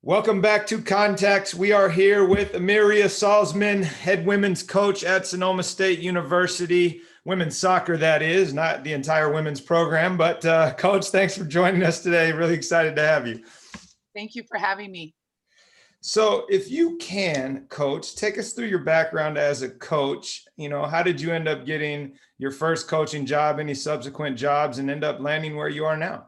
Welcome back to Context. We are here with Emiria Salzmann, head women's coach at Sonoma State University. Women's soccer, that is, not the entire women's program. But Coach, thanks for joining us today. Really excited to have you. Thank you for having me. So if you can, Coach, take us through your background as a coach. How did you end up getting your first coaching job, any subsequent jobs, and end up landing where you are now?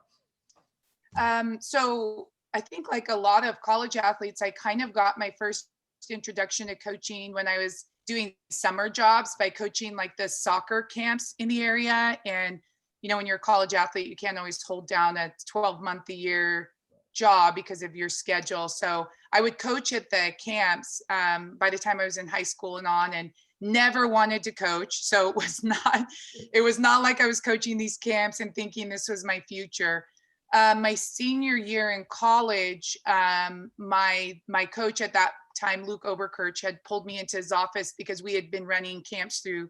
So I think like a lot of college athletes, I kind of got my first introduction to coaching when I was doing summer jobs by coaching like the soccer camps in the area. And, when you're a college athlete, you can't always hold down a 12-month-a-year job because of your schedule. So I would coach at the camps by the time I was in high school and on, and never wanted to coach. So it was not like I was coaching these camps and thinking this was my future. My senior year in college, my coach at that time, Luke Oberkirch, had pulled me into his office because we had been running camps through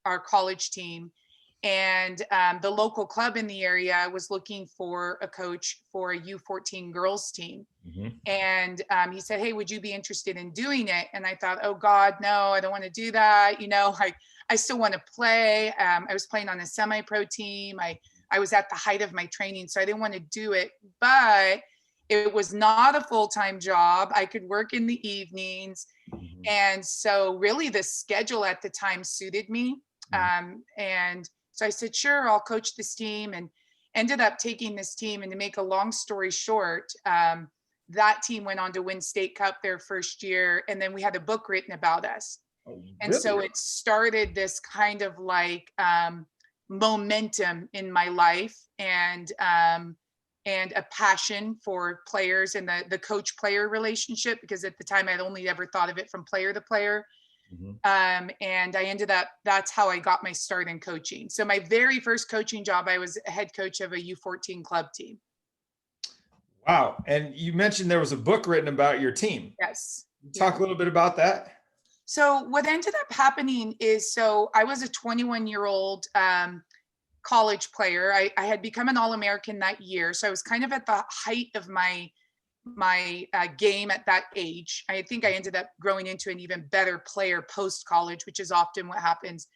our college team. And the local club in the area was looking for a coach for a U14 girls team. Mm-hmm. And he said, "Hey, would you be interested in doing it?" And I thought, "Oh God, no, I don't want to do that. I still want to play." I was playing on a semi-pro team. I was at the height of my training, so I didn't want to do it, but it was not a full-time job. I could work in the evenings. Mm-hmm. And so really the schedule at the time suited me. Mm-hmm. And so I said, sure, I'll coach this team, and ended up taking this team. And to make a long story short, that team went on to win State Cup their first year. And then we had a book written about us. Oh, really? And so it started this kind of like, momentum in my life, and a passion for players and the coach player relationship, because at the time I'd only ever thought of it from player to player. Mm-hmm. And I ended up, that's how I got my start in coaching. So my very first coaching job, I was a head coach of a U14 club team. Wow. And you mentioned there was a book written about your team. Yes. Talk a little bit about that. So what ended up happening is, so I was a 21-year-old college player. I had become an All-American that year. So I was kind of at the height of my game at that age. I think I ended up growing into an even better player post-college, which is often what happens.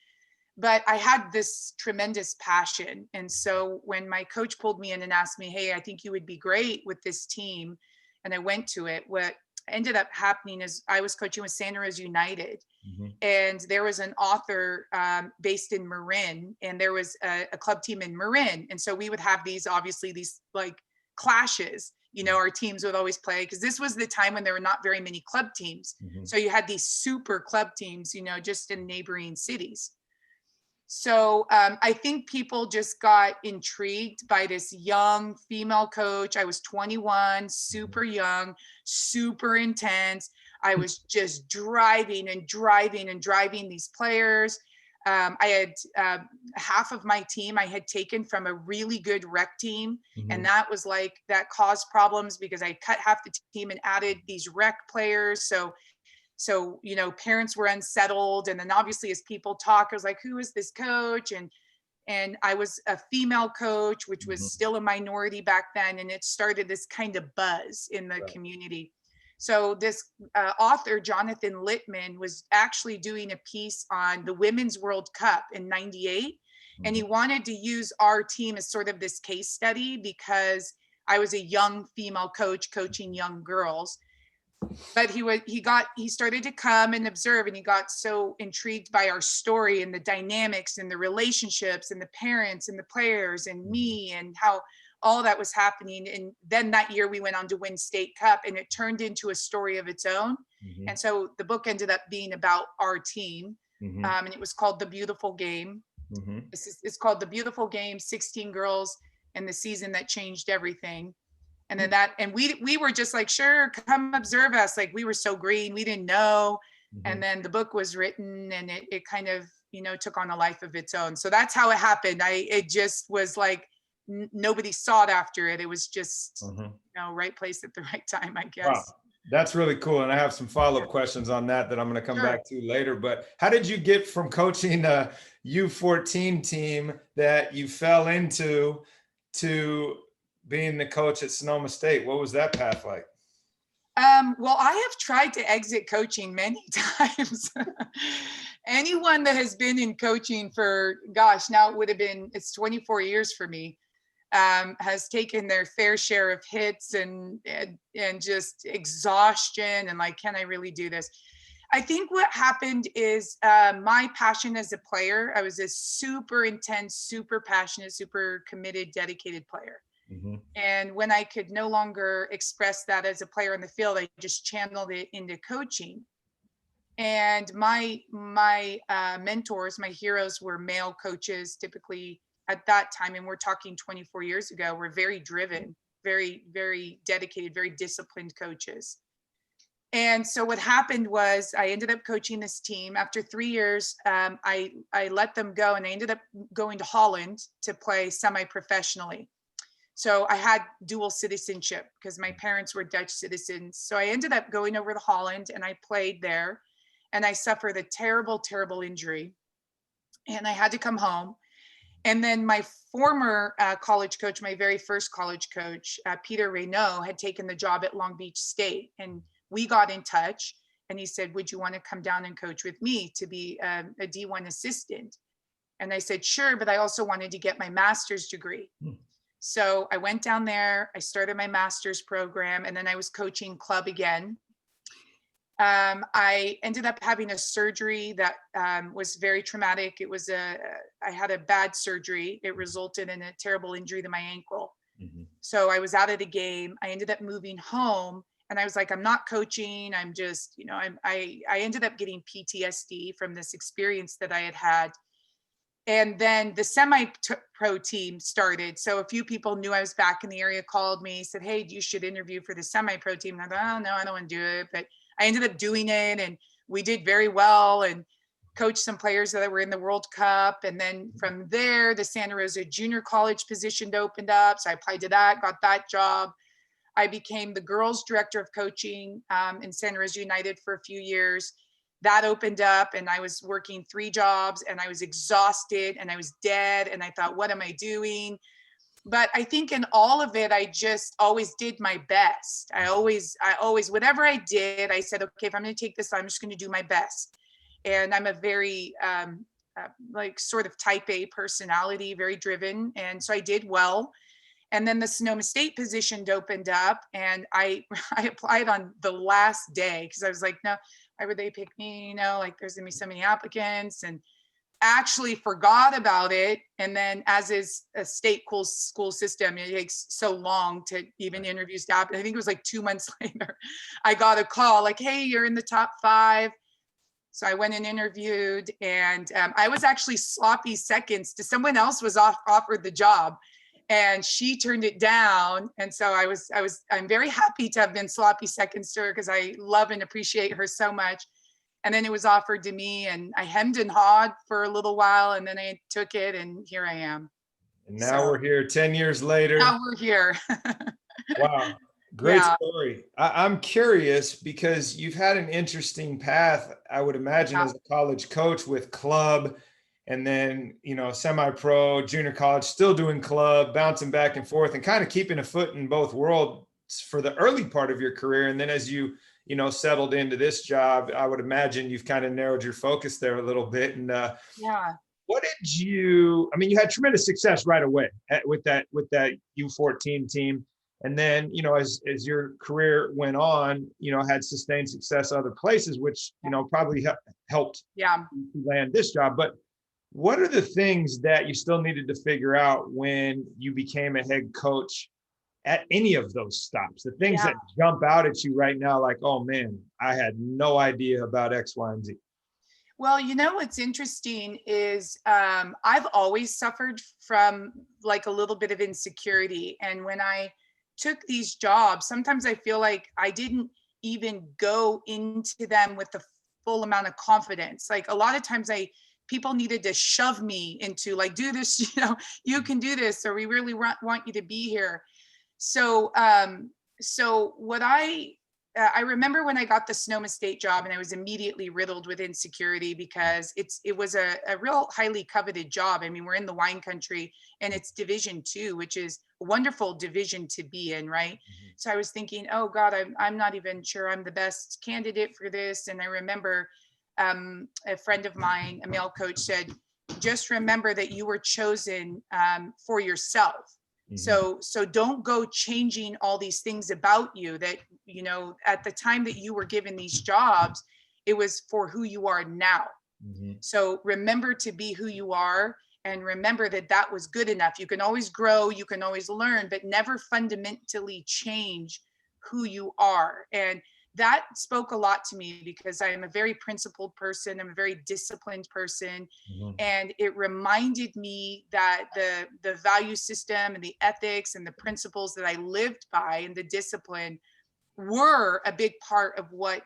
But I had this tremendous passion. And so when my coach pulled me in and asked me, "Hey, I think you would be great with this team," and I went to it, what ended up happening is I was coaching with Santa Rosa United. Mm-hmm. And there was an author based in Marin, and there was a club team in Marin. And so we would have these like clashes, our teams would always play, because this was the time when there were not very many club teams. Mm-hmm. So you had these super club teams, just in neighboring cities. So I think people just got intrigued by this young female coach. I was 21, super young, super intense. I was just driving these players. I had half of my team I had taken from a really good rec team. Mm-hmm. And that was like, that caused problems because I cut half the team and added these rec players. So parents were unsettled. And then obviously as people talk, I was like, who is this coach? And I was a female coach, which was mm-hmm. still a minority back then. And it started this kind of buzz in the community. So this author, Jonathan Littman, was actually doing a piece on the Women's World Cup in '98. Mm-hmm. And he wanted to use our team as sort of this case study, because I was a young female coach coaching young girls. But he started to come and observe, and he got so intrigued by our story and the dynamics and the relationships and the parents and the players and me and how all that was happening. And then that year we went on to win State Cup, and it turned into a story of its own. Mm-hmm. And so the book ended up being about our team. Mm-hmm. And it was called The Beautiful Game. Mm-hmm. It's called The Beautiful Game, 16 Girls and the Season That Changed Everything. And then we were just like, sure, come observe us. Like, we were so green, we didn't know. Mm-hmm. And then the book was written, and it kind of, took on a life of its own. So that's how it happened. It just was like, nobody sought after it. It was just, mm-hmm. Right place at the right time, I guess. Wow. That's really cool. And I have some follow-up questions on that I'm going to come back to later. But how did you get from coaching a U14 team that you fell into to being the coach at Sonoma State? What was that path like? Well, I have tried to exit coaching many times. Anyone that has been in coaching for, gosh, now it's 24 years for me, has taken their fair share of hits and just exhaustion and like, can I really do this? I think what happened is my passion as a player, I was a super intense, super passionate, super committed, dedicated player. Mm-hmm. And when I could no longer express that as a player in the field, I just channeled it into coaching. And my mentors, my heroes were male coaches, typically at that time, and we're talking 24 years ago, were very driven, very, very dedicated, very disciplined coaches. And so what happened was I ended up coaching this team. After 3 years, I let them go, and I ended up going to Holland to play semi-professionally. So I had dual citizenship because my parents were Dutch citizens. So I ended up going over to Holland and I played there, and I suffered a terrible, terrible injury, and I had to come home. And then my former college coach, my very first college coach, Peter Reynaud, had taken the job at Long Beach State, and we got in touch, and he said, would you want to come down and coach with me to be a D1 assistant? And I said, sure, but I also wanted to get my master's degree. So I went down there, I started my master's program, and then I was coaching club again. I ended up having a surgery that was very traumatic. I had a bad surgery. It resulted in a terrible injury to my ankle. Mm-hmm. So I was out of the game. I ended up moving home, and I was like, I'm not coaching. I'm just, I ended up getting PTSD from this experience that I had had. And then the semi-pro team started. So a few people knew I was back in the area, called me, said, hey, you should interview for the semi-pro team. And I thought, oh, no, I don't want to do it. But I ended up doing it, and we did very well and coached some players that were in the World Cup. And then from there, the Santa Rosa Junior College position opened up. So I applied to that, got that job. I became the girls director of coaching in Santa Rosa United for a few years. That opened up, and I was working 3 jobs, and I was exhausted, and I was dead, and I thought, what am I doing? But I think in all of it, I just always did my best. I always, whatever I did, I said, okay, if I'm going to take this, I'm just going to do my best. And I'm a very like sort of type A personality, very driven. And so I did well. And then the Sonoma State position opened up, and I applied on the last day because I was like, no, why would they pick me? Like there's gonna be so many applicants, and actually forgot about it. And then, as is a state school system, it takes so long to even interview staff. I think it was like 2 months later, I got a call like, hey, you're in the top 5. So I went and interviewed, and I was actually sloppy seconds to someone else was offered the job, and she turned it down. And so I'm very happy to have been sloppy seconds to her because I love and appreciate her so much. And then it was offered to me, and I hemmed and hawed for a little while, and then I took it, and here I am. And now we're here 10 years later. Now we're here. Wow. Great story. I'm curious because you've had an interesting path, I would imagine, as a college coach with club, and then, semi-pro, junior college, still doing club, bouncing back and forth, and kind of keeping a foot in both worlds for the early part of your career. And then as you settled into this job, I would imagine you've kind of narrowed your focus there a little bit. And what did you had tremendous success right away with that U14 team. And then, as your career went on, had sustained success other places, which, probably helped land this job. But what are the things that you still needed to figure out when you became a head coach at any of those stops? The things that jump out at you right now, like, oh man, I had no idea about X, Y, and Z. Well, what's interesting is I've always suffered from like a little bit of insecurity. And when I took these jobs, sometimes I feel like I didn't even go into them with the full amount of confidence. Like a lot of times people needed to shove me into like, do this, you can do this, or we really want you to be here. So, so what I I remember when I got the Sonoma State job, and I was immediately riddled with insecurity because it was a real highly coveted job. I mean, we're in the wine country, and it's Division II, which is a wonderful division to be in, right? So I was thinking, oh God, I'm not even sure I'm the best candidate for this. And I remember a friend of mine, a male coach, said, just remember that you were chosen for yourself. So don't go changing all these things about you that, you know, at the time that you were given these jobs, it was for who you are now. So remember to be who you are, and remember that that was good enough. You can always grow, you can always learn, but never fundamentally change who you are. And that spoke a lot to me because I am a very principled person. I'm a very disciplined person. And it reminded me that the value system and the ethics and the principles that I lived by and the discipline were a big part of what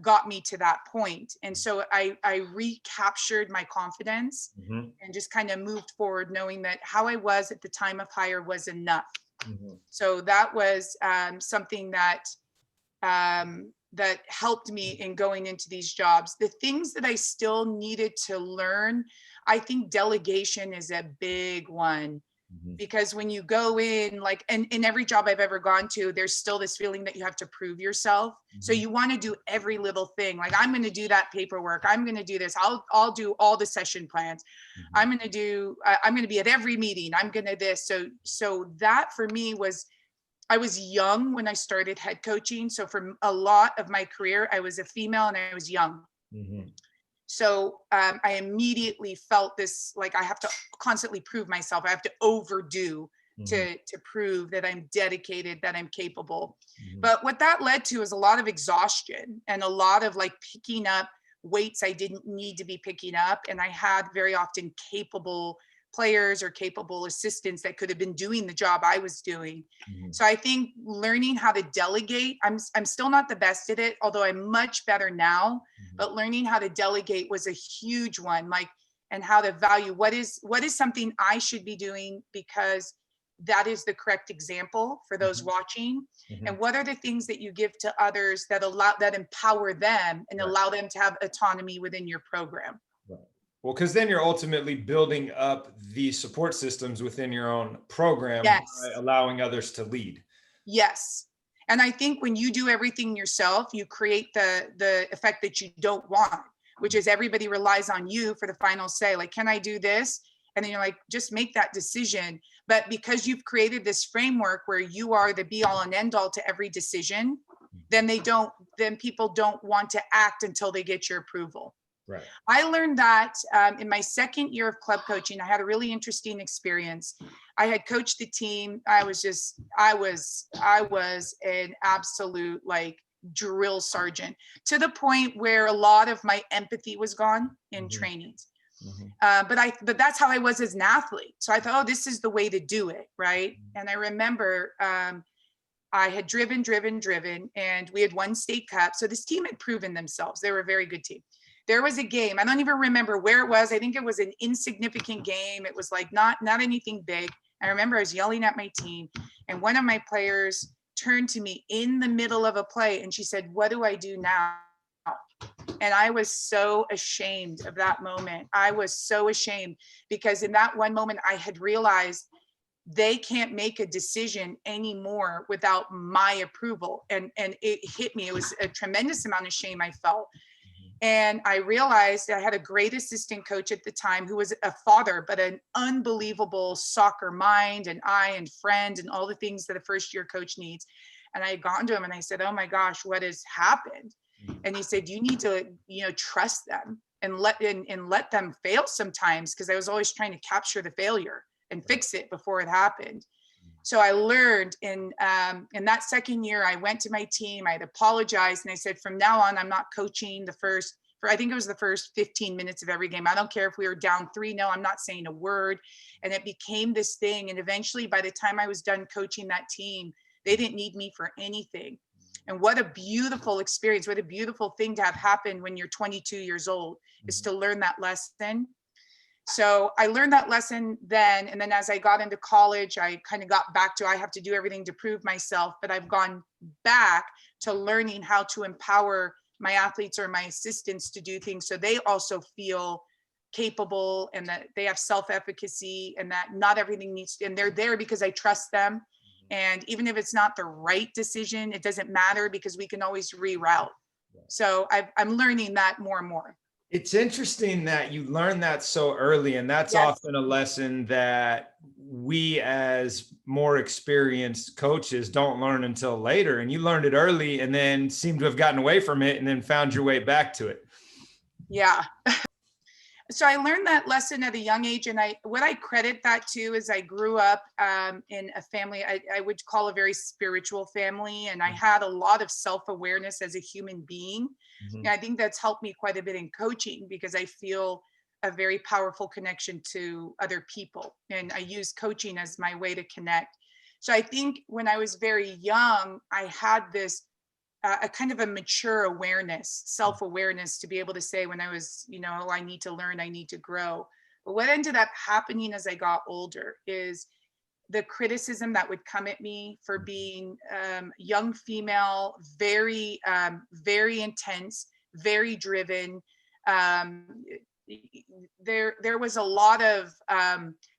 got me to that point. And so I recaptured my confidence and just kind of moved forward, knowing that how I was at the time of hire was enough. So that was something that that helped me in going into these jobs. The things that I still needed to learn, I think delegation is a big one. Because when you go in, like, and in every job I've ever gone to, there's still this feeling that you have to prove yourself. So you want to do every little thing. Like, I'm going to do that paperwork. I'm going to do this. I'll do all the session plans. I'm going to be at every meeting. I'm going to this. So that for me was, I was young when I started head coaching. So for a lot of my career, I was a female and I was young. So I immediately felt this, like, I have to constantly prove myself. I have to overdo to prove that I'm dedicated, that I'm capable. But what that led to is a lot of exhaustion and a lot of like picking up weights I didn't need to be picking up. And I had very often capable players or capable assistants that could have been doing the job I was doing. So I think learning how to delegate, I'm still not the best at it, although I'm much better now, but learning how to delegate was a huge one, like, and how to value what is something I should be doing because that is the correct example for those watching. And what are the things that you give to others that empower them and allow them to have autonomy within your program. Well, because then you're ultimately building up the support systems within your own program by allowing others to lead. Yes. And I think when you do everything yourself, you create the effect that you don't want, which is everybody relies on you for the final say. Like, can I do this? And then you're like, just make that decision. But because you've created this framework where you are the be all and end all to every decision, then people don't want to act until they get your approval. Right. I learned that in my second year of club coaching. I had a really interesting experience. I had coached the team. I was an absolute like drill sergeant, to the point where a lot of my empathy was gone in trainings. But that's how I was as an athlete. So I thought, oh, this is the way to do it, right? And I remember I had driven, and we had won state cup. So this team had proven themselves. They were a very good team. There was a game, I don't even remember where it was. I think it was an insignificant game. It was like not anything big. I remember I was yelling at my team, and one of my players turned to me in the middle of a play and she said, "What do I do now?" And I was so ashamed of that moment. I was so ashamed because in that one moment I had realized they can't make a decision anymore without my approval. And it hit me. It was a tremendous amount of shame I felt. And I realized I had a great assistant coach at the time who was a father, but an unbelievable soccer mind and eye and friend and all the things that a first year coach needs. And I had gone to him and I said, "Oh my gosh, what has happened?" And he said, "You need to, trust them and let them fail sometimes," because I was always trying to capture the failure and fix it before it happened. So I learned in that second year, I went to my team, I had apologized, and I said, from now on, I'm not coaching I think it was the first 15 minutes of every game. I don't care if we were down 3-0, I'm not saying a word. And it became this thing. And eventually, by the time I was done coaching that team, they didn't need me for anything. And what a beautiful experience, what a beautiful thing to have happen when you're 22 years old, is to learn that lesson. So I learned that lesson then. And then as I got into college, I kind of got back to, I have to do everything to prove myself, but I've gone back to learning how to empower my athletes or my assistants to do things so they also feel capable and that they have self-efficacy and that not everything needs to, and they're there because I trust them. And even if it's not the right decision, it doesn't matter because we can always reroute. So I'm learning that more and more. It's interesting that you learn that so early, and that's Yes. often a lesson that we as more experienced coaches don't learn until later. And you learned it early and then seem to have gotten away from it and then found your way back to it. Yeah. So I learned that lesson at a young age, and what I credit that to is I grew up in a family I would call a very spiritual family, and I had a lot of self-awareness as a human being. And I think that's helped me quite a bit in coaching because I feel a very powerful connection to other people, and I use coaching as my way to connect. So I think when I was very young, I had this a kind of a mature awareness, self-awareness to be able to say when I was, oh, I need to learn, I need to grow. But what ended up happening as I got older is the criticism that would come at me for being young female, very, very intense, very driven. There was a lot of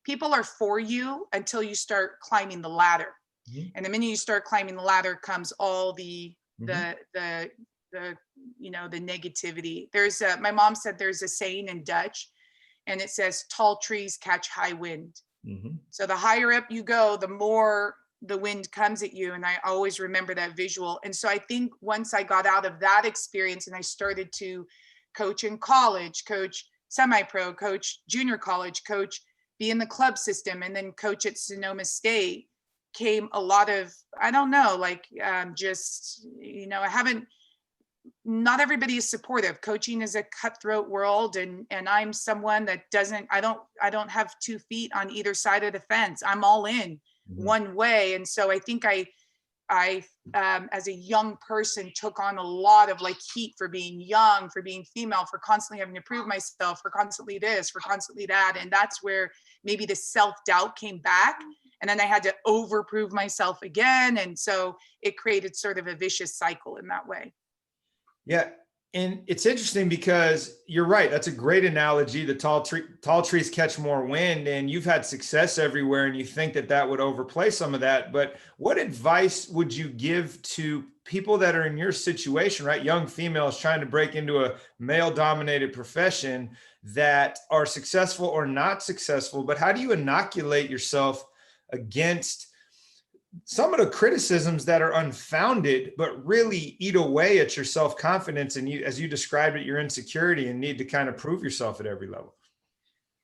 people are for you until you start climbing the ladder. And the minute you start climbing the ladder comes all the negativity. There's my mom said there's a saying in Dutch, and it says tall trees catch high wind. So the higher up you go, the more the wind comes at you. And I always remember that visual. And so I think once I got out of that experience and I started to coach in college, coach semi-pro, coach junior college, coach, be in the club system, and then coach at Sonoma State, came a lot of, I don't know, like not everybody is supportive. Coaching is a cutthroat world, and I'm someone that I don't have 2 feet on either side of the fence. I'm all in one way. And so I think I as a young person took on a lot of like heat for being young, for being female, for constantly having to prove myself, for constantly this, for constantly that. And that's where maybe the self-doubt came back. And then I had to overprove myself again. And so it created sort of a vicious cycle in that way. Yeah. And it's interesting because you're right. That's a great analogy. The tall trees catch more wind, and you've had success everywhere. And you think that would overplay some of that. But what advice would you give to people that are in your situation, right? Young females trying to break into a male dominated profession that are successful or not successful, but how do you inoculate yourself against some of the criticisms that are unfounded, but really eat away at your self-confidence and you, as you described it, your insecurity and need to kind of prove yourself at every level?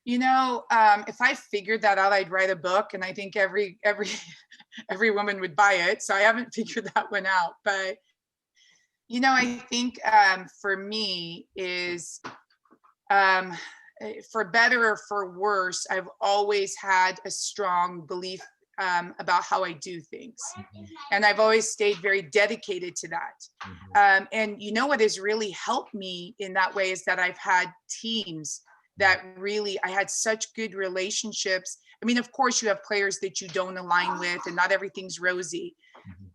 If I figured that out, I'd write a book, and I think every woman would buy it. So I haven't figured that one out. But, I think for me is for better or for worse, I've always had a strong belief about how I do things. And I've always stayed very dedicated to that. And what has really helped me in that way is that I've had teams that really, I had such good relationships. I mean, of course you have players that you don't align with and not everything's rosy,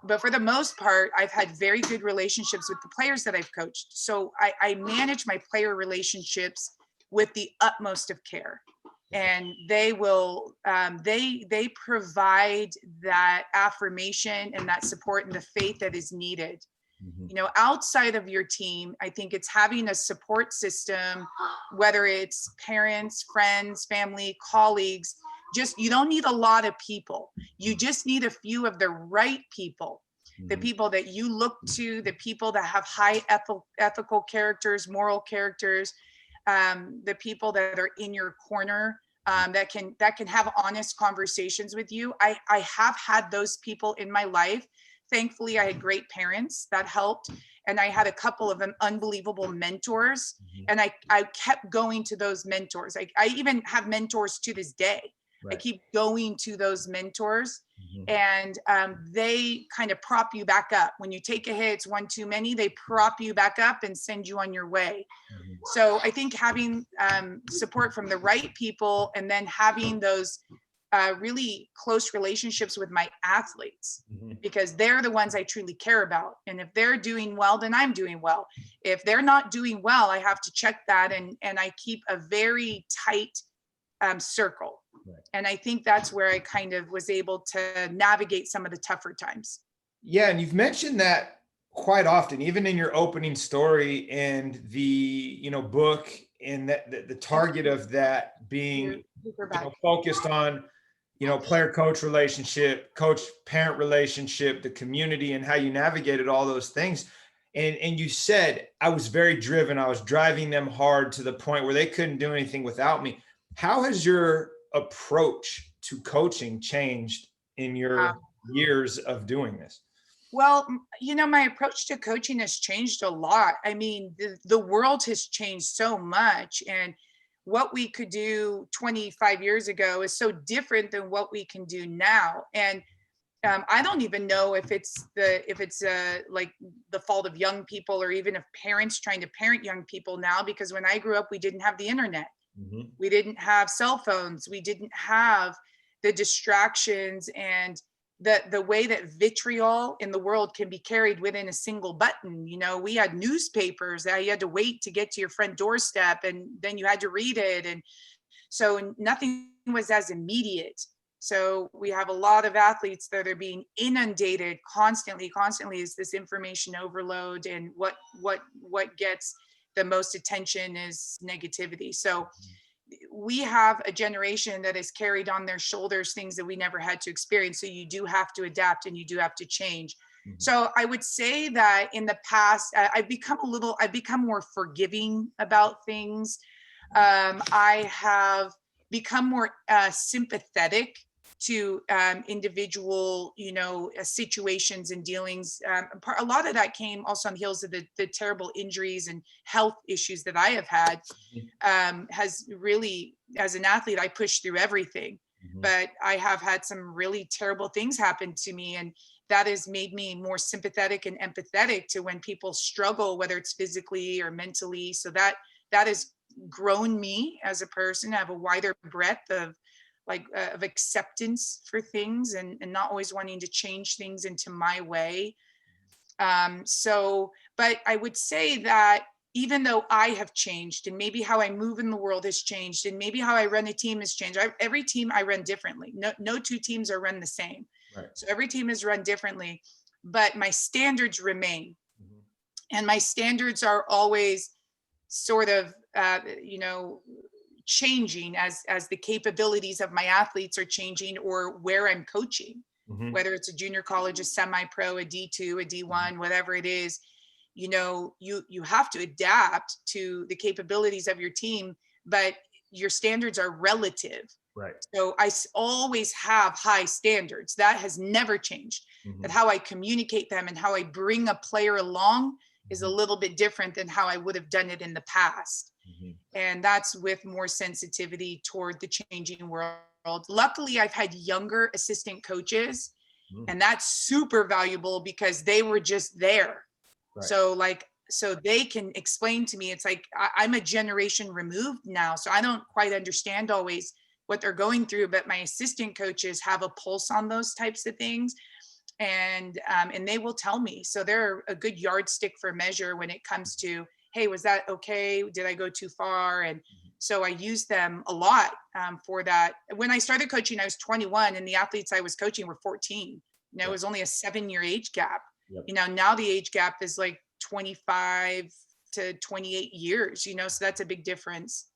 but for the most part, I've had very good relationships with the players that I've coached. So I manage my player relationships with the utmost of care. And they will, they provide that affirmation and that support and the faith that is needed. Outside of your team, I think it's having a support system, whether it's parents, friends, family, colleagues. You don't need a lot of people. You just need a few of the right people, the people that you look to, the people that have high ethical characters, moral characters, the people that are in your corner, that can have honest conversations with you. I have had those people in my life. Thankfully, I had great parents that helped, and I had a couple of unbelievable mentors, and I kept going to those mentors. I even have mentors to this day. Right. I keep going to those mentors, and they kind of prop you back up. When you take a hit, it's one too many, they prop you back up and send you on your way. So I think having support from the right people, and then having those really close relationships with my athletes, because they're the ones I truly care about. And if they're doing well, then I'm doing well. If they're not doing well, I have to check that. And I keep a very tight circle. Right. And I think that's where I kind of was able to navigate some of the tougher times. Yeah, and you've mentioned that quite often, even in your opening story and the book, and that the target of that being focused on player coach relationship, coach parent relationship, the community, and how you navigated all those things. And you said, I was very driven. I was driving them hard to the point where they couldn't do anything without me. How has your approach to coaching changed in your years of doing this? Well, my approach to coaching has changed a lot. I mean, the world has changed so much, and what we could do 25 years ago is so different than what we can do now. And I don't even know if it's like the fault of young people, or even of parents trying to parent young people now, because when I grew up, we didn't have the internet. We didn't have cell phones. We didn't have the distractions and the way that vitriol in the world can be carried within a single button. We had newspapers that you had to wait to get to your front doorstep, and then you had to read it. And so nothing was as immediate. So we have a lot of athletes that are being inundated constantly is this information overload, and what gets the most attention is negativity. So we have a generation that has carried on their shoulders things that we never had to experience. So you do have to adapt, and you do have to change. So I would say that in the past, I've become more forgiving about things. I have become more sympathetic to individual, situations and dealings. A lot of that came also on the heels of the terrible injuries and health issues that I have had. Has really, as an athlete, I pushed through everything, but I have had some really terrible things happen to me, and that has made me more sympathetic and empathetic to when people struggle, whether it's physically or mentally. So that has grown me as a person. I have a wider breadth of acceptance for things, and not always wanting to change things into my way. But I would say that even though I have changed, and maybe how I move in the world has changed, and maybe how I run a team has changed. Every team I run differently. No two teams are run the same. Right. So every team is run differently, but my standards remain. And my standards are always sort of, changing as the capabilities of my athletes are changing, or where I'm coaching, whether it's a junior college, a semi-pro, a D2, a D1, whatever it is. You have to adapt to the capabilities of your team, but your standards are relative. Right. So I always have high standards. That has never changed. But how I communicate them and how I bring a player along is a little bit different than how I would have done it in the past. And that's with more sensitivity toward the changing world. Luckily, I've had younger assistant coaches, and that's super valuable because they were just there. Right. So they can explain to me. It's like I'm a generation removed now, so I don't quite understand always what they're going through, but my assistant coaches have a pulse on those types of things. And they will tell me. So they're a good yardstick for measure when it comes to, hey, was that okay? Did I go too far? And so I use them a lot for that. When I started coaching, I was 21, and the athletes I was coaching were 14. It was only a 7-year age gap. Yep. Now the age gap is like 25 to 28 years, so that's a big difference.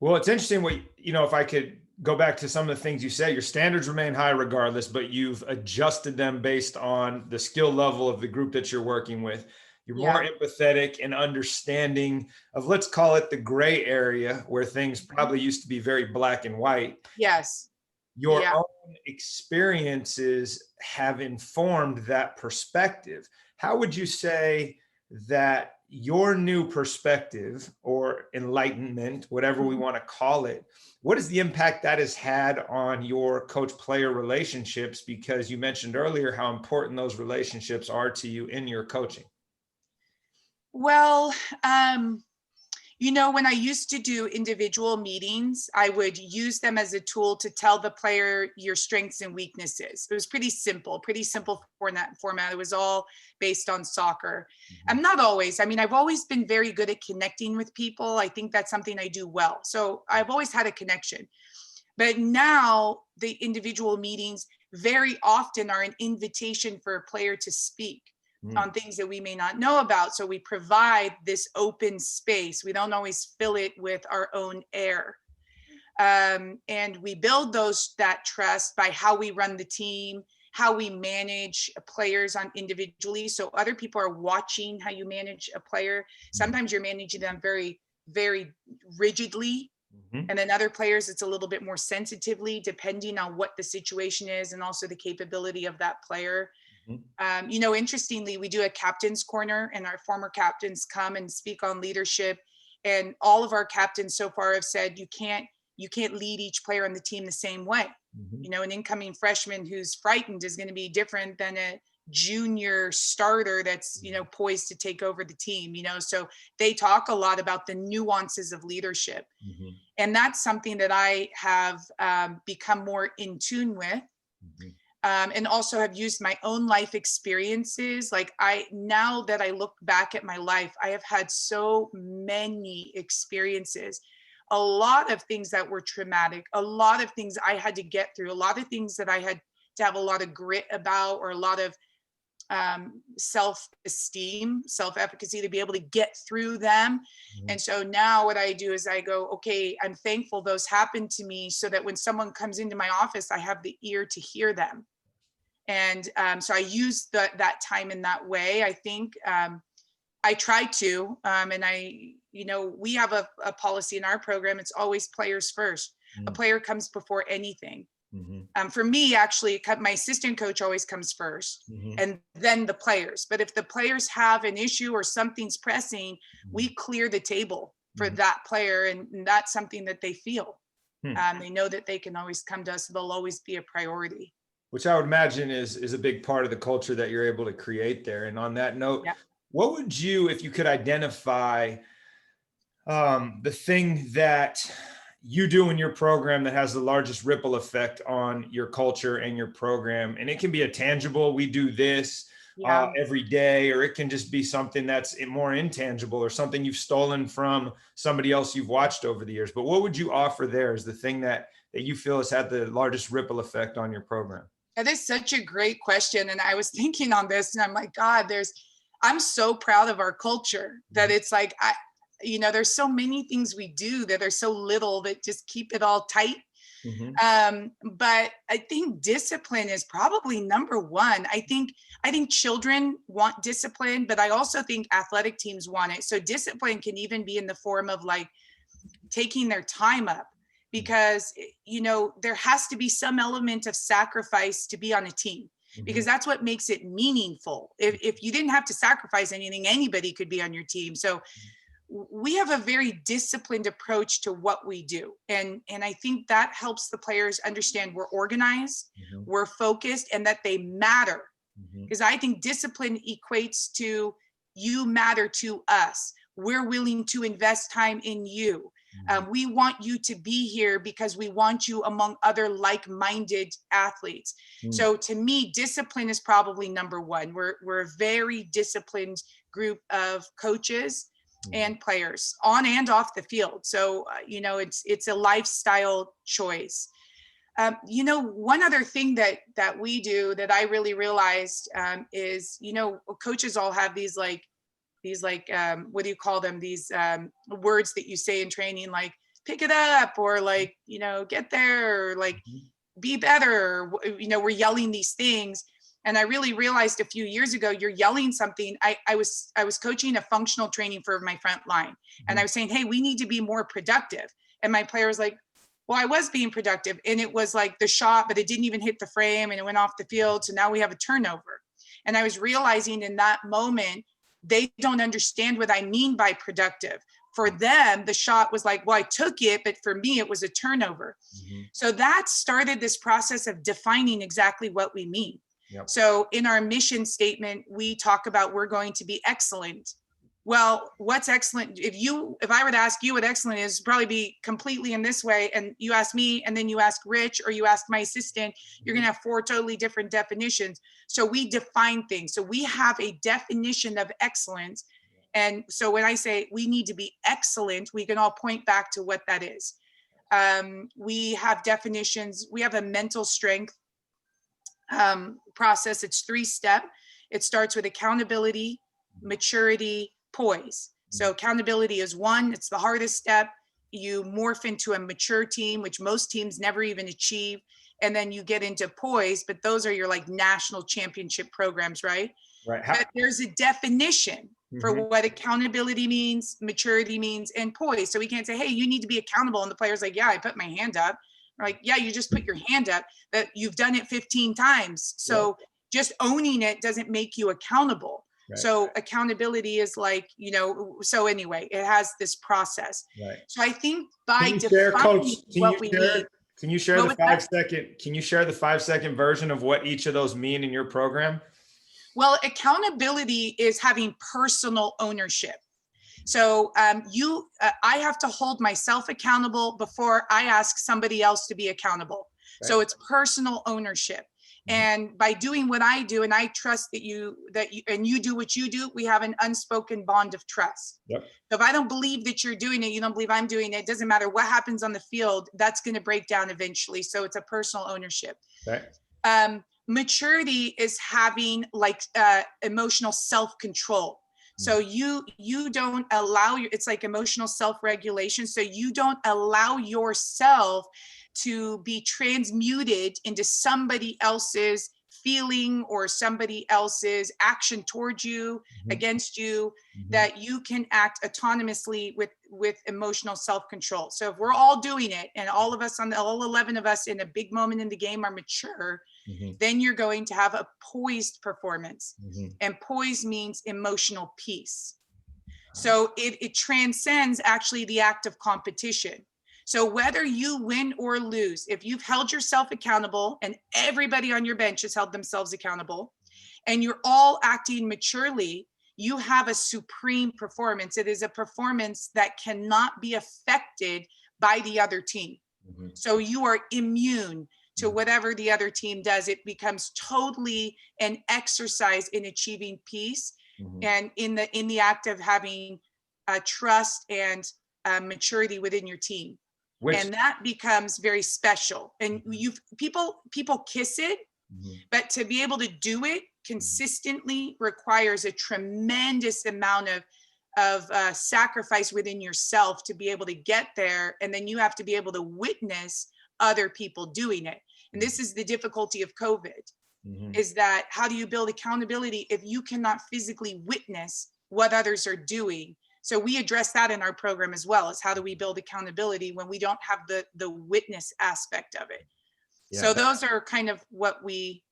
Well, it's interesting if I could go back to some of the things you said, your standards remain high regardless, but you've adjusted them based on the skill level of the group that you're working with. You're more empathetic and understanding of, let's call it, the gray area where things probably used to be very black and white. Yes. Your own experiences have informed that perspective. How would you say that your new perspective or enlightenment, whatever we want to call it, what is the impact that has had on your coach-player relationships? Because you mentioned earlier how important those relationships are to you in your coaching. Well, You know, when I used to do individual meetings, I would use them as a tool to tell the player your strengths and weaknesses. It was pretty simple format. It was all based on soccer. I'm not always, I mean, I've always been very good at connecting with people. I think that's something I do well. So I've always had a connection. But now the individual meetings very often are an invitation for a player to speak on things that we may not know about. So we provide this open space. We don't always fill it with our own air. And we build that trust by how we run the team, how we manage players on individually. So other people are watching how you manage a player. Sometimes you're managing them very, very rigidly. And then other players, it's a little bit more sensitively, depending on what the situation is and also the capability of that player. You know, interestingly, we do a captain's corner, and our former captains come and speak on leadership. And all of our captains so far have said, you can't lead each player on the team the same way. You know, an incoming freshman who's frightened is going to be different than a junior starter that's, you know, poised to take over the team, you know. So they talk a lot about the nuances of leadership. And that's something that I have become more in tune with. And also have used my own life experiences. Like now that I look back at my life, I have had so many experiences, a lot of things that were traumatic, a lot of things I had to get through, a lot of things that I had to have a lot of grit about, or a lot of self-esteem, self-efficacy to be able to get through them. And so now what I do is I go, okay, I'm thankful those happened to me, so that when someone comes into my office, I have the ear to hear them. And so I use that time in that way. I think I try to, and you know, we have a policy in our program. It's always players first. A player comes before anything. For me, actually, my assistant coach always comes first, and then the players. But if the players have an issue or something's pressing, we clear the table for that player, and that's something that they feel. They know that they can always come to us. They'll always be a priority. Which I would imagine is a big part of the culture that you're able to create there. And on that note, what would you, if you could identify the thing that you do in your program that has the largest ripple effect on your culture and your program? And it can be a tangible, we do this every day, or it can just be something that's more intangible, or something you've stolen from somebody else you've watched over the years. But what would you offer there as the thing that you feel has had the largest ripple effect on your program? That is such a great question. And I was thinking on this, and I'm like, God, I'm so proud of our culture that it's like, you know, there's so many things we do that are so little that just keep it all tight. But I think discipline is probably number one. I think children want discipline, but I also think athletic teams want it. So discipline can even be in the form of like taking their time up, because, you know, there has to be some element of sacrifice to be on a team, because that's what makes it meaningful. If you didn't have to sacrifice anything, anybody could be on your team. So we have a very disciplined approach to what we do. And I think that helps the players understand we're organized, we're focused, and that they matter. Because I think discipline equates to you matter to us. We're willing to invest time in you. We want you to be here because we want you among other like-minded athletes. So to me, discipline is probably number one. We're a very disciplined group of coaches and players on and off the field. So, you know, it's a lifestyle choice. You know, one other thing that we do that I really realized is, you know, coaches all have these what do you call them? These words that you say in training, like pick it up, or like, you know, get there, or like be better. You know, we're yelling these things. And I really realized a few years ago, you're yelling something. I was coaching a functional training for my front line. And I was saying, hey, we need to be more productive. And my player was like, well, I was being productive. And it was like the shot, but it didn't even hit the frame, and it went off the field. So now we have a turnover. And I was realizing in that moment, they don't understand what I mean by productive. For them, the shot was like, well, I took it, but for me, it was a turnover. So that started this process of defining exactly what we mean. So in our mission statement, we talk about we're going to be excellent Well, what's excellent? If I were to ask you what excellent is, probably be completely in this way. And you ask me, and then you ask Rich, or you ask my assistant, you're going to have 4 totally different definitions. So we define things. So we have a definition of excellence. And so when I say we need to be excellent, we can all point back to what that is. We have definitions. We have a mental strength process. It's 3-step. It starts with accountability, maturity, poise. So accountability is 1, it's the hardest step. You morph into a mature team, which most teams never even achieve. And then you get into poise, but those are your like national championship programs, right? Right. But there's a definition for what accountability means, maturity means, and poise. So we can't say, hey, you need to be accountable. And the player's like, yeah, I put my hand up. We're like, yeah, you just put your hand up, that you've done it 15 times. So just owning it doesn't make you accountable. Right. So accountability is like, so anyway, it has this process. Right. So I think by defining what we need. Can you share the 5-second version of what each of those mean in your program? Well, accountability is having personal ownership. So I have to hold myself accountable before I ask somebody else to be accountable. Right. So it's personal ownership. And by doing what I do, and I trust that you do what you do, we have an unspoken bond of trust. Yep. So if I don't believe that you're doing it, you don't believe I'm doing it, it doesn't matter what happens on the field, that's going to break down eventually. So it's a personal ownership. Right. Maturity is having like emotional self-control. So you don't allow it's like emotional self-regulation. So you don't allow yourself to be transmuted into somebody else's feeling or somebody else's action towards you, against you, that you can act autonomously with emotional self-control. So if we're all doing it, and all 11 of us in a big moment in the game are mature, then you're going to have a poised performance. And poise means emotional peace. So it transcends actually the act of competition. So whether you win or lose, if you've held yourself accountable, and everybody on your bench has held themselves accountable, and you're all acting maturely, you have a supreme performance. It is a performance that cannot be affected by the other team. So you are immune to whatever the other team does. It becomes totally an exercise in achieving peace, and in the act of having trust and maturity within your team. And that becomes very special. And people kiss it, but to be able to do it consistently requires a tremendous amount of sacrifice within yourself to be able to get there. And then you have to be able to witness other people doing it. And this is the difficulty of COVID, is that how do you build accountability if you cannot physically witness what others are doing? So we address that in our program as well, as how do we build accountability when we don't have the witness aspect of it. Yeah. So those are kind of what we.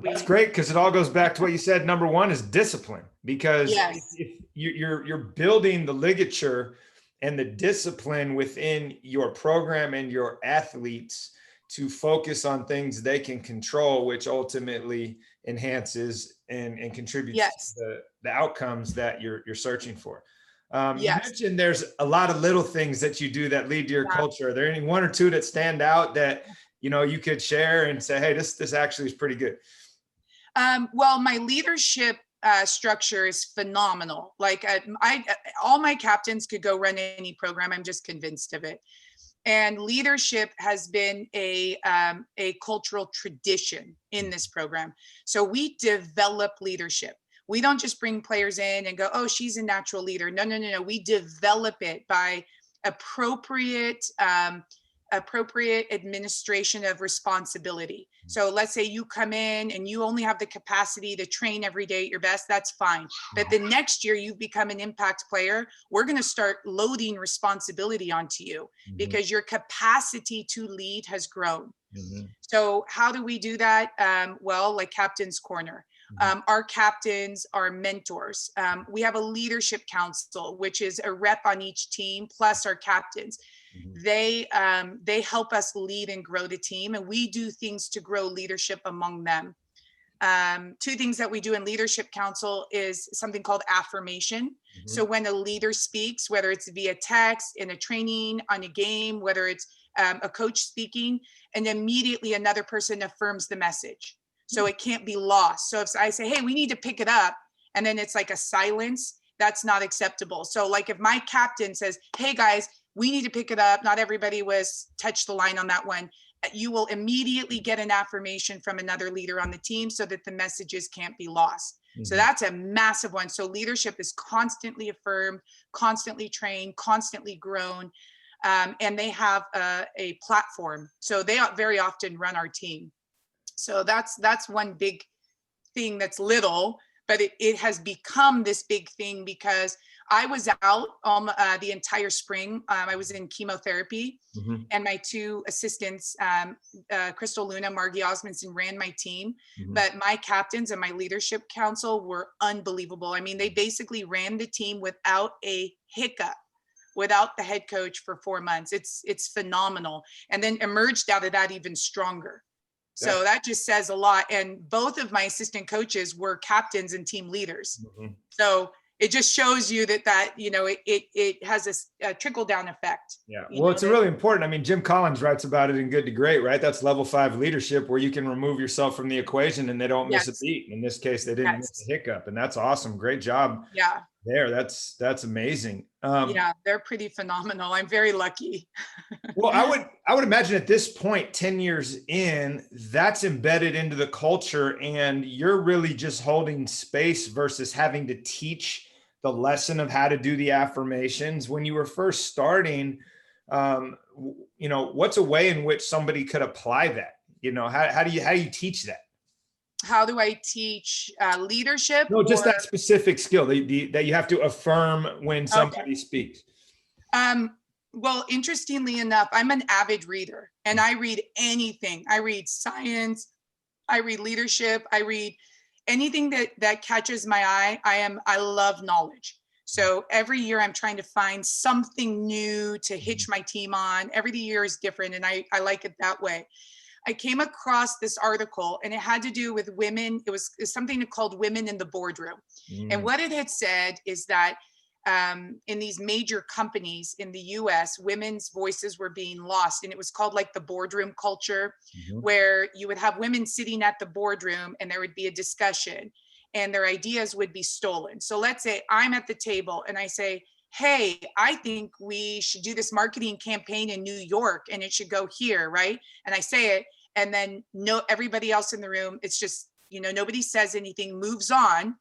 That's great, because it all goes back to what you said. Number 1 is discipline, because if you're building the ligature and the discipline within your program and your athletes to focus on things they can control, which ultimately enhances and contributes to the outcomes that you're searching for. You mentioned there's a lot of little things that you do that lead to your culture. Are there any 1 or 2 that stand out that you could share and say, hey, this actually is pretty good? Well, my leadership structure is phenomenal. Like all my captains could go run any program. I'm just convinced of it. And leadership has been a cultural tradition in this program. So we develop leadership. We don't just bring players in and go, oh, she's a natural leader. No. We develop it by appropriate administration of responsibility. So let's say you come in and you only have the capacity to train every day at your best, that's fine. But the next year you've become an impact player, we're going to start loading responsibility onto you because your capacity to lead has grown. So how do we do that? Well, like Captain's Corner. Our captains are mentors. We have a leadership council, which is a rep on each team, plus our captains. They help us lead and grow the team, and we do things to grow leadership among them. Two things that we do in leadership council is something called affirmation. Mhm. So when a leader speaks, whether it's via text, in a training, on a game, whether it's a coach speaking, and immediately another person affirms the message. So it can't be lost. So if I say, hey, we need to pick it up, and then it's like a silence, that's not acceptable. So like if my captain says, hey guys, we need to pick it up, not everybody was touched the line on that one, you will immediately get an affirmation from another leader on the team so that the messages can't be lost. So Mhm. that's a massive one. So leadership is constantly affirmed, constantly trained, constantly grown. And they have a platform. So they very often run our team. So that's one big thing that's little, but it has become this big thing because I was out the entire spring. I was in chemotherapy, Mhm. and my two assistants, Crystal Luna, Margie Osmondson, ran my team. Mhm. But my captains and my leadership council were unbelievable. I mean, they basically ran the team without a hiccup, without the head coach for 4 months. It's phenomenal. And then emerged out of that even stronger. So that just says a lot. And both of my assistant coaches were captains and team leaders. Mhm. So it just shows you that it has a trickle down effect. Yeah. Well, it's really important. I mean, Jim Collins writes about it in Good to Great, right? That's level 5 leadership, where you can remove yourself from the equation and they don't miss a Yes. beat. In this case, they didn't miss Yes. a hiccup, and that's awesome. Great job Yeah. there. That's amazing. Yeah. They're pretty phenomenal. I'm very lucky. Well, I would imagine at this point, 10 years in, that's embedded into the culture, and you're really just holding space versus having to teach the lesson of how to do the affirmations. When you were first starting, what's a way in which somebody could apply that? How do you teach that? How do I teach leadership? No, just Or that specific skill that you have to affirm when okay. somebody speaks. Well, interestingly enough, I'm an avid reader, and I read anything. I read science, I read leadership, I read anything that catches my eye. I love knowledge. So every year I'm trying to find something new to hitch my team on. Every year is different, and I like it that way. I came across this article, and it had to do with women. It's something called Women in the Boardroom. And what it had said is that in these major companies in the US, women's voices were being lost. And it was called like the boardroom culture, where you would have women sitting at the boardroom and there would be a discussion and their ideas would be stolen. So let's say I'm at the table and I say, hey, I think we should do this marketing campaign in New York and it should go here, right? And I say it, and then everybody else in the room, it's just, nobody says anything, moves on.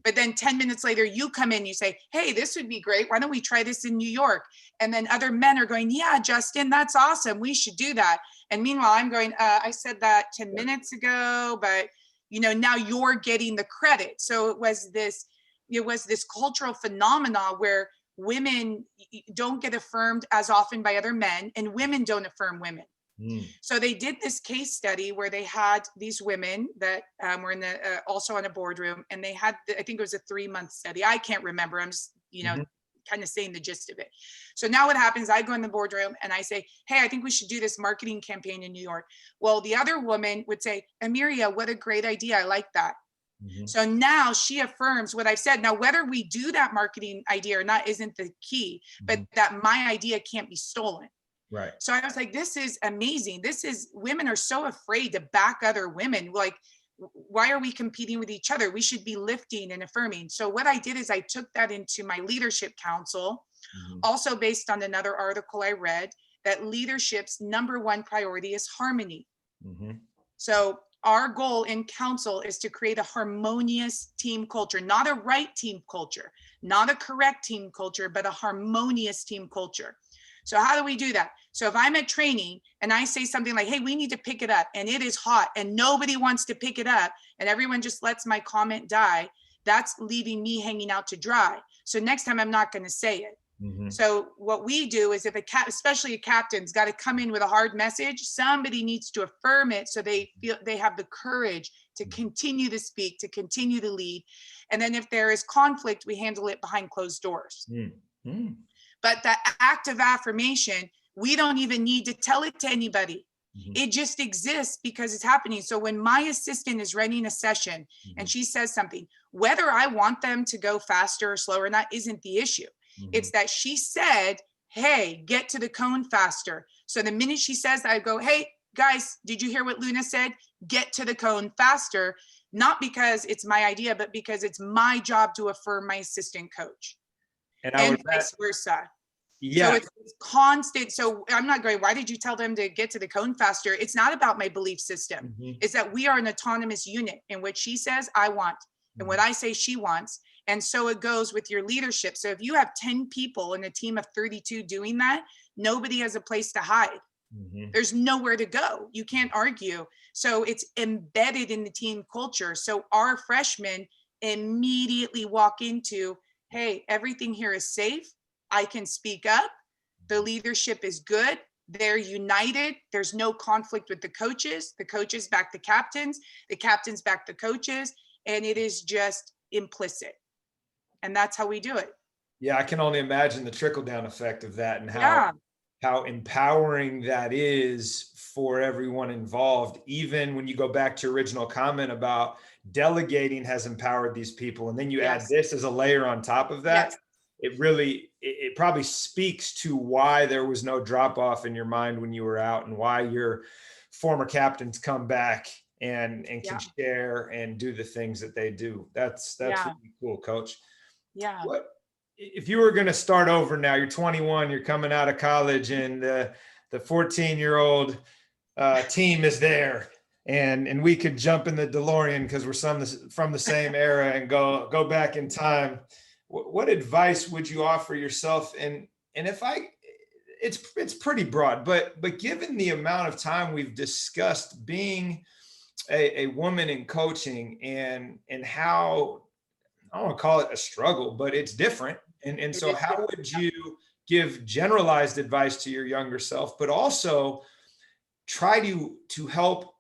But then 10 minutes later, you come in, you say, hey, this would be great. Why don't we try this in New York? And then other men are going, yeah, Justin, that's awesome. We should do that. And meanwhile, I'm going, I said that 10 minutes ago, but now you're getting the credit. So it was this cultural phenomena where women don't get affirmed as often by other men, and women don't affirm women. So they did this case study where they had these women that were in the also on a boardroom, and they had, I think it was a 3-month study. I can't remember. I'm just, kind of saying the gist of it. So now what happens, I go in the boardroom and I say, hey, I think we should do this marketing campaign in New York. Well, the other woman would say, Emiria, what a great idea. I like that. So now she affirms what I've said. Now, whether we do that marketing idea or not isn't the key, but that my idea can't be stolen. Right. So I was like, this is amazing. Women are so afraid to back other women. Like, why are we competing with each other? We should be lifting and affirming. So what I did is I took that into my leadership council, also based on another article I read, that leadership's number one priority is harmony. So our goal in council is to create a harmonious team culture, not a right team culture, not a correct team culture, but a harmonious team culture. So how do we do that? So if I'm at training and I say something like, hey, we need to pick it up, and it is hot and nobody wants to pick it up, and everyone just lets my comment die, that's leaving me hanging out to dry. So next time I'm not going to say it. So what we do is if especially a captain's got to come in with a hard message, somebody needs to affirm it so they feel they have the courage to continue to speak, to continue to lead. And then if there is conflict, we handle it behind closed doors. But the act of affirmation, we don't even need to tell it to anybody. It just exists because it's happening. So when my assistant is running a session and she says something, whether I want them to go faster or slower or not isn't the issue. It's that she said, hey, get to the cone faster. So the minute she says that, I go, hey, guys, did you hear what Luna said? Get to the cone faster. Not because it's my idea, but because it's my job to affirm my assistant coach. And vice versa. Yeah. So it's constant. So I'm not going, why did you tell them to get to the cone faster? It's not about my belief system. It's that we are an autonomous unit, and what she says, I want, and what I say, she wants. And so it goes with your leadership. So if you have 10 people in a team of 32 doing that, nobody has a place to hide. There's nowhere to go. You can't argue. So it's embedded in the team culture. So our freshmen immediately walk into, hey, everything here is safe. I can speak up. The leadership is good. They're united. There's no conflict with the coaches. The coaches back the captains back the coaches. And it is just implicit. And that's how we do it. Yeah, I can only imagine the trickle down effect of that, and how empowering that is for everyone involved. Even when you go back to your original comment about delegating has empowered these people, and then you add this as a layer on top of that, it probably speaks to why there was no drop off in your mind when you were out, and why your former captains come back and can share and do the things that they do. That's really cool, Coach. Yeah. What if you were going to start over now? You're 21, you're coming out of college, and the 14-year-old team is there, and we could jump in the DeLorean because we're from the same era and go back in time. What advice would you offer yourself? And if it's pretty broad, but given the amount of time we've discussed being a woman in coaching, and how, I don't want to call it a struggle, but it's different. And so how would you give generalized advice to your younger self, but also try to help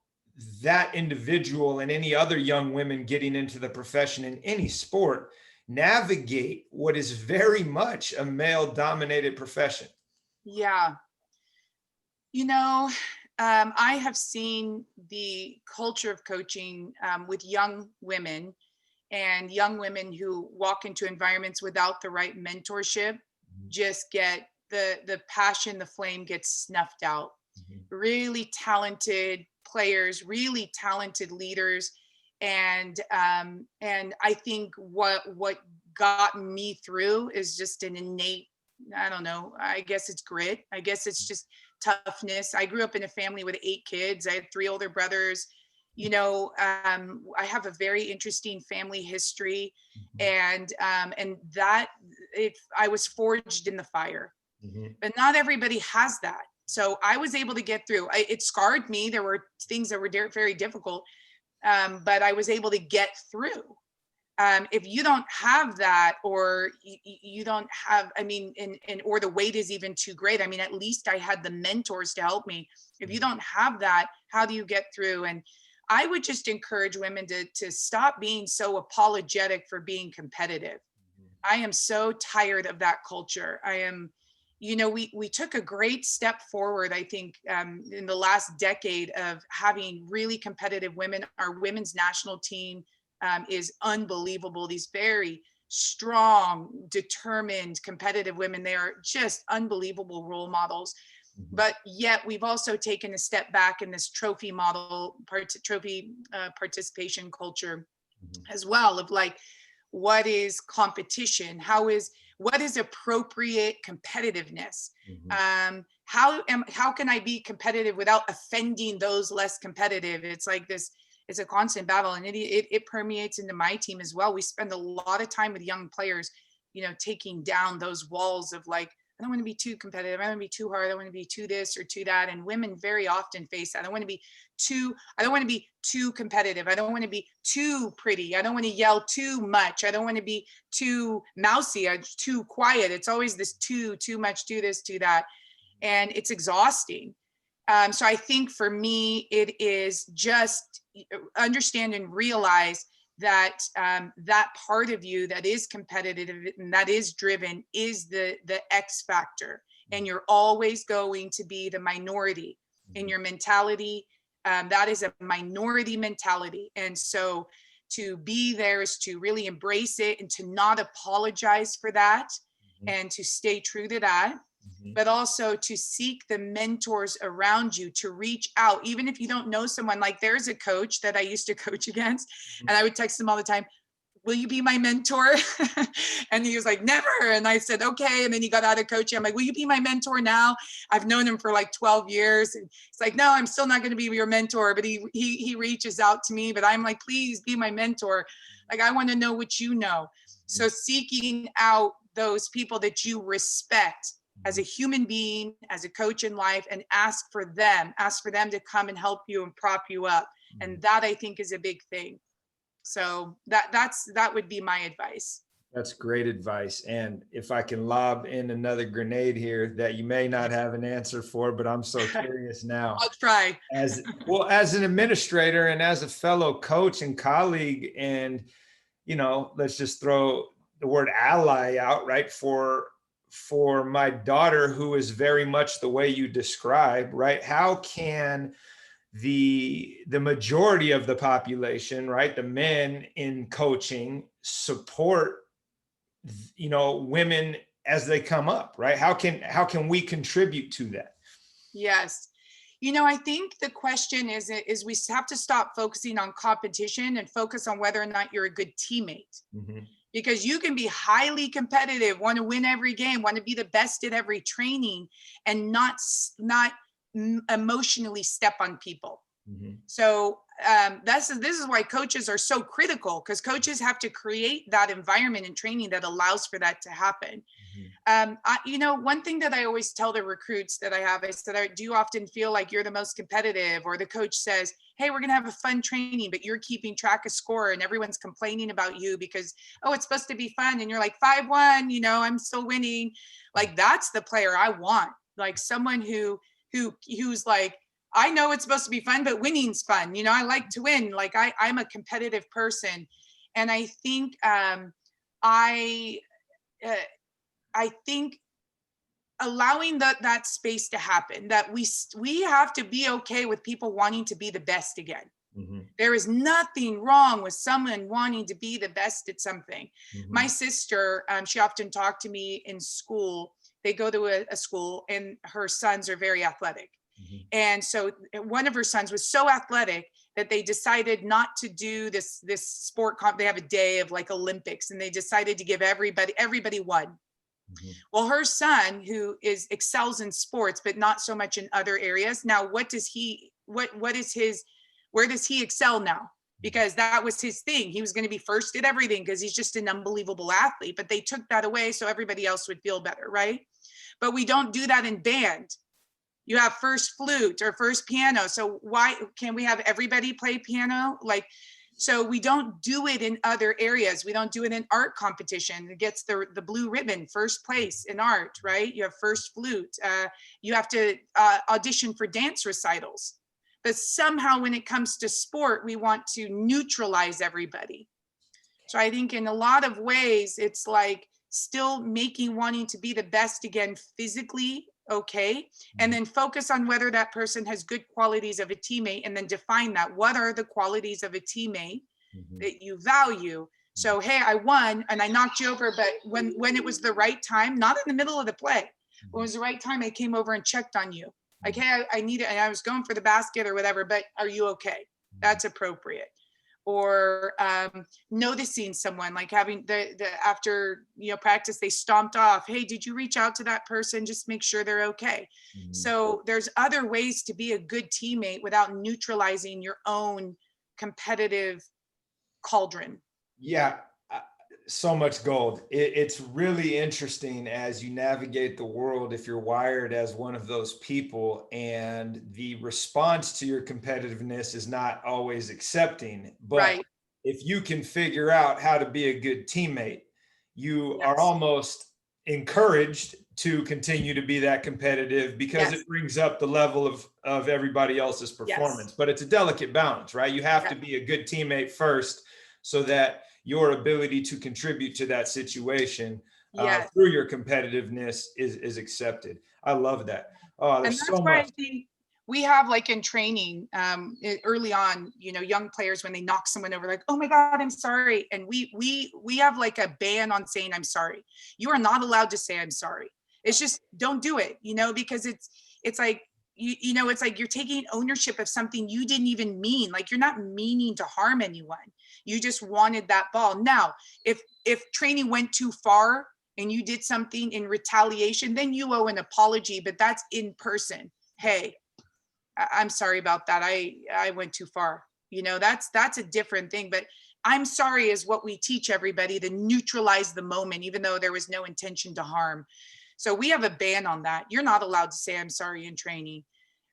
that individual and any other young women getting into the profession in any sport navigate what is very much a male-dominated profession? Yeah. I have seen the culture of coaching with young women, and young women who walk into environments without the right mentorship just get the passion, the flame gets snuffed out. Really talented players, really talented leaders. And I think what got me through is just an innate, I don't know, I guess it's grit. I guess it's just toughness. I grew up in a family with 8 kids. I had 3 older brothers. I have a very interesting family history, and that I was forged in the fire, but not everybody has that. So I was able to get through. It scarred me. There were things that were very difficult, but I was able to get through. If you don't have that, or you don't have, or the weight is even too great. At least I had the mentors to help me. If you don't have that, how do you get through? And I would just encourage women to stop being so apologetic for being competitive. I am so tired of that culture. We took a great step forward, I think, in the last decade of having really competitive women. Our women's national team is unbelievable. These very strong, determined, competitive women. They are just unbelievable role models. But yet we've also taken a step back in this trophy model, participation culture as well, of like, what is competition? What is appropriate competitiveness? How can I be competitive without offending those less competitive? It's like this, it's a constant battle, and it permeates into my team as well. We spend a lot of time with young players, taking down those walls of like, I don't want to be too competitive. I don't want to be too hard. I don't want to be too this or too that. And women very often face that. I don't want to be too competitive. I don't want to be too pretty. I don't want to yell too much. I don't want to be too mousy. I'm too quiet. It's always this too much, too this, too that. And it's exhausting. So I think for me, it is just understand and realize that that part of you that is competitive and that is driven is the X factor, and you're always going to be the minority. in your mentality. That is a minority mentality. And so to be there is to really embrace it and to not apologize for that and to stay true to that, but also to seek the mentors around you, to reach out, even if you don't know someone. Like there's a coach that I used to coach against, and I would text him all the time, will you be my mentor? And he was like, never. And I said, okay. And then he got out of coaching. I'm like, will you be my mentor now? I've known him for like 12 years. And he's like, no, I'm still not going to be your mentor. But he reaches out to me, but I'm like, please be my mentor. Like, I want to know what you know. So seeking out those people that you respect as a human being, as a coach in life, and ask for them to come and help you and prop you up. And that, I think, is a big thing. So that would be my advice. That's great advice. And if I can lob in another grenade here that you may not have an answer for, but I'm so curious now. I'll try. As an administrator and as a fellow coach and colleague, and, let's just throw the word ally out, right? For my daughter, who is very much the way you describe, right? How can the majority of the population, right, the men in coaching, support women as they come up, right? How can we contribute to that? Yes. I think the question is we have to stop focusing on competition and focus on whether or not you're a good teammate. Because you can be highly competitive, want to win every game, want to be the best at every training, and not emotionally step on people. So this is why coaches are so critical, because coaches have to create that environment in training that allows for that to happen. One thing that I always tell the recruits that I have is that do you often feel like you're the most competitive, or the coach says, hey, we're going to have a fun training, but you're keeping track of score and everyone's complaining about you because, oh, it's supposed to be fun. And you're like 5-1, I'm still winning. Like, that's the player I want. Like someone who's like, I know it's supposed to be fun, but winning's fun. I like to win. Like I'm a competitive person. And I think, I think allowing that space to happen, that we have to be okay with people wanting to be the best again. There is nothing wrong with someone wanting to be the best at something. My sister, she often talked to me in school. They go to a school and her sons are very athletic. And so one of her sons was so athletic that they decided not to do this sport they have a day of like Olympics, and they decided to give everybody one. Well, her son, who excels in sports, but not so much in other areas. Now, where does he excel now? Because that was his thing. He was going to be first at everything because he's just an unbelievable athlete, but they took that away so everybody else would feel better, right? But we don't do that in band. You have first flute or first piano. So why can't we have everybody play piano? So we don't do it in other areas. We don't do it in art competition. It gets the blue ribbon, first place in art, right? You have first flute. You have to audition for dance recitals. But somehow when it comes to sport, we want to neutralize everybody. So I think in a lot of ways, it's like still wanting to be the best again physically, okay, and then focus on whether that person has good qualities of a teammate, and then define that. What are the qualities of a teammate that you value? So, hey, I won and I knocked you over, but when it was the right time, not in the middle of the play, when it was the right time, I came over and checked on you. Like, hey, I need it, and I was going for the basket or whatever, but are you okay? That's appropriate. Or noticing someone, like having after practice, they stomped off. Hey, did you reach out to that person? Just make sure they're okay. So there's other ways to be a good teammate without neutralizing your own competitive cauldron. Yeah, so much gold. It's really interesting as you navigate the world, if you're wired as one of those people and the response to your competitiveness is not always accepting, but right. If you can figure out how to be a good teammate, you are almost encouraged to continue to be that competitive because it brings up the level of everybody else's performance. But it's a delicate balance, right? You have to be a good teammate first so that your ability to contribute to that situation through your competitiveness is accepted. I love that. And that's why I think We have, like, in training, early on, young players, when they knock someone over, like, oh my God, I'm sorry. And we have like a ban on saying I'm sorry. You are not allowed to say I'm sorry. It's just, don't do it, because it's like, it's like you're taking ownership of something you didn't even mean. Like, you're not meaning to harm anyone. You just wanted that ball. Now, if training went too far and you did something in retaliation, then you owe an apology, but that's in person. Hey, I'm sorry about that. I went too far. That's a different thing. But I'm sorry is what we teach everybody, to neutralize the moment, even though there was no intention to harm. So we have a ban on that. You're not allowed to say I'm sorry in training.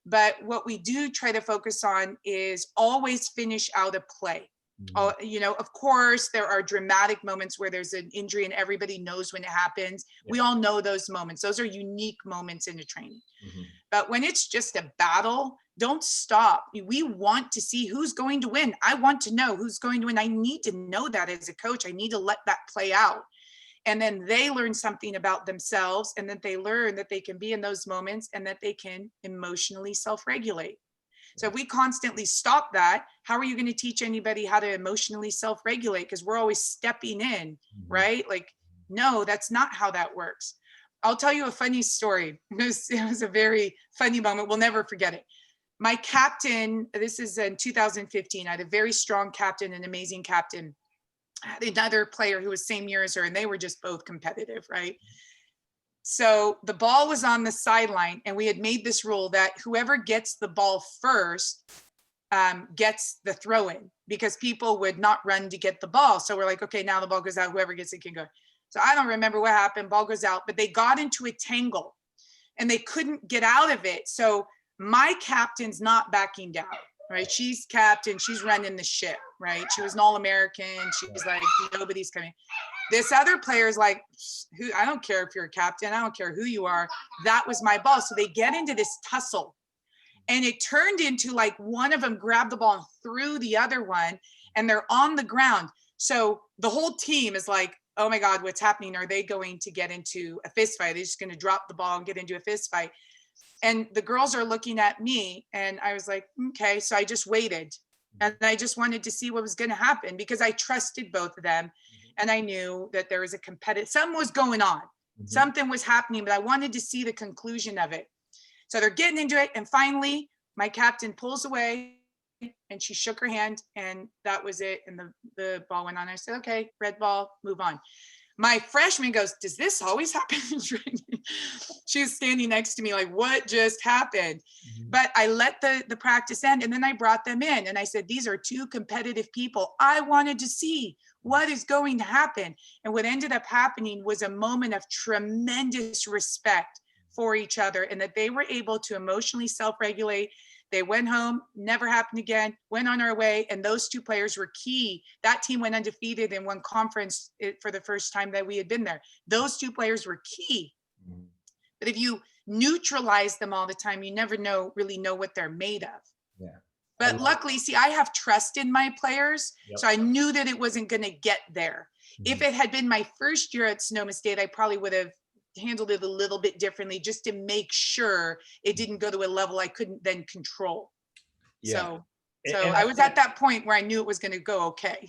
But what we do try to focus on is always finish out a play. Of course, there are dramatic moments where there's an injury and everybody knows when it happens. Yeah. We all know those moments. Those are unique moments in the training. But when it's just a battle, don't stop. We want to see who's going to win. I want to know who's going to win. I need to know that as a coach. I need to let that play out. And then they learn something about themselves, and that they learn that they can be in those moments and that they can emotionally self-regulate. So if we constantly stop that, how are you going to teach anybody how to emotionally self-regulate? Because we're always stepping in, right? Like, no, that's not how that works. I'll tell you a funny story. It was a very funny moment. We'll never forget it. My captain, this is in 2015, I had a very strong captain, an amazing captain. I had another player who was same year as her, and they were just both competitive, right? So the ball was on the sideline, and we had made this rule that whoever gets the ball first gets the throw in, because people would not run to get the ball. So we're like, okay, now the ball goes out, whoever gets it can go. So I don't remember what happened, ball goes out, but they got into a tangle and they couldn't get out of it. So my captain's not backing down, right? She's captain, she's running the ship, right? She was an All-American. She's like, nobody's coming. This other player is like, I don't care if you're a captain, I don't care who you are. That was my ball. So they get into this tussle, and it turned into like one of them grabbed the ball and threw the other one, and they're on the ground. So the whole team is like, oh my God, what's happening? Are they going to get into a fist fight? They're just going to drop the ball and get into a fist fight. And the girls are looking at me, and I was like, okay. So I just waited, and I just wanted to see what was going to happen, because I trusted both of them. And I knew that there was a competitive, something was going on, something was happening, but I wanted to see the conclusion of it. So they're getting into it. And finally, my captain pulls away, and she shook her hand, and that was it. And the ball went on. I said, okay, red ball, move on. My freshman goes, does this always happen in training? She was standing next to me like, what just happened? But I let the practice end, and then I brought them in, and I said, these are two competitive people. I wanted to see what is going to happen. And what ended up happening was a moment of tremendous respect for each other, and that they were able to emotionally self-regulate. They went home, never happened again, went on our way. And those two players were key. That team went undefeated and won conference for the first time that we had been there. Those two players were key. But if you neutralize them all the time, you never really know what they're made of. Yeah. But luckily, see, I have trust in my players. Yep. So I knew that it wasn't going to get there. If it had been my first year at Sonoma State, I probably would have handled it a little bit differently, just to make sure it didn't go to a level I couldn't then control. Yeah. So I was at that point where I knew it was going to go okay.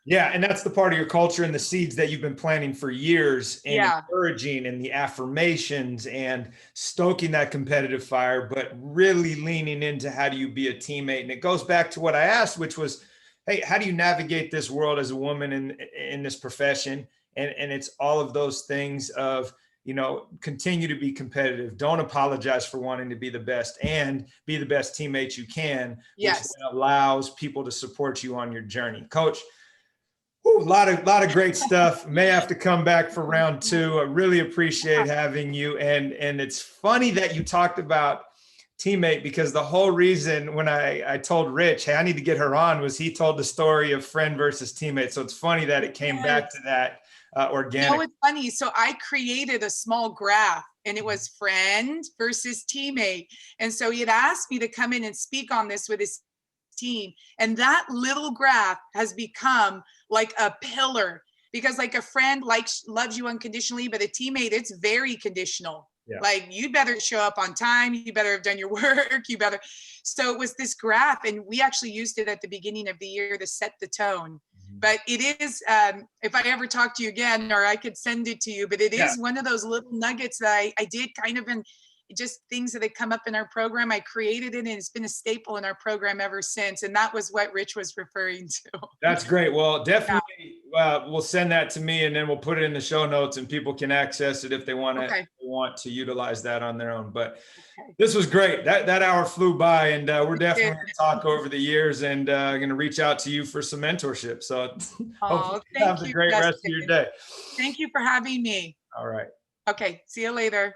Yeah. And that's the part of your culture and the seeds that you've been planting for years, and encouraging, and the affirmations, and stoking that competitive fire, but really leaning into how do you be a teammate. And it goes back to what I asked, which was, hey, how do you navigate this world as a woman in this profession? And it's all of those things of, continue to be competitive. Don't apologize for wanting to be the best, and be the best teammate you can, which allows people to support you on your journey. Coach, a lot of great stuff. May have to come back for round two. I really appreciate having you. And it's funny that you talked about teammate, because the whole reason when I told Rich, hey, I need to get her on, was he told the story of friend versus teammate. So it's funny that it came back to that. Organic. It's funny. So I created a small graph, and it was friend versus teammate. And so he had asked me to come in and speak on this with his team. And that little graph has become like a pillar, because like a friend loves you unconditionally, but a teammate, it's very conditional. Yeah. Like, you better show up on time. You better have done your work. You better. So it was this graph, and we actually used it at the beginning of the year to set the tone. But it is, if I ever talk to you again, or I could send it to you, but it is one of those little nuggets that I did kind of in just things that had come up in our program. I created it, and it's been a staple in our program ever since. And that was what Rich was referring to. That's great. Well, definitely we'll send that to me, and then we'll put it in the show notes, and people can access it if they want to utilize that on their own. But this was great. That hour flew by, and we're definitely going to talk over the years, and going to reach out to you for some mentorship. So hopefully you have a great rest of your day. Thank you for having me. All right. Okay. See you later.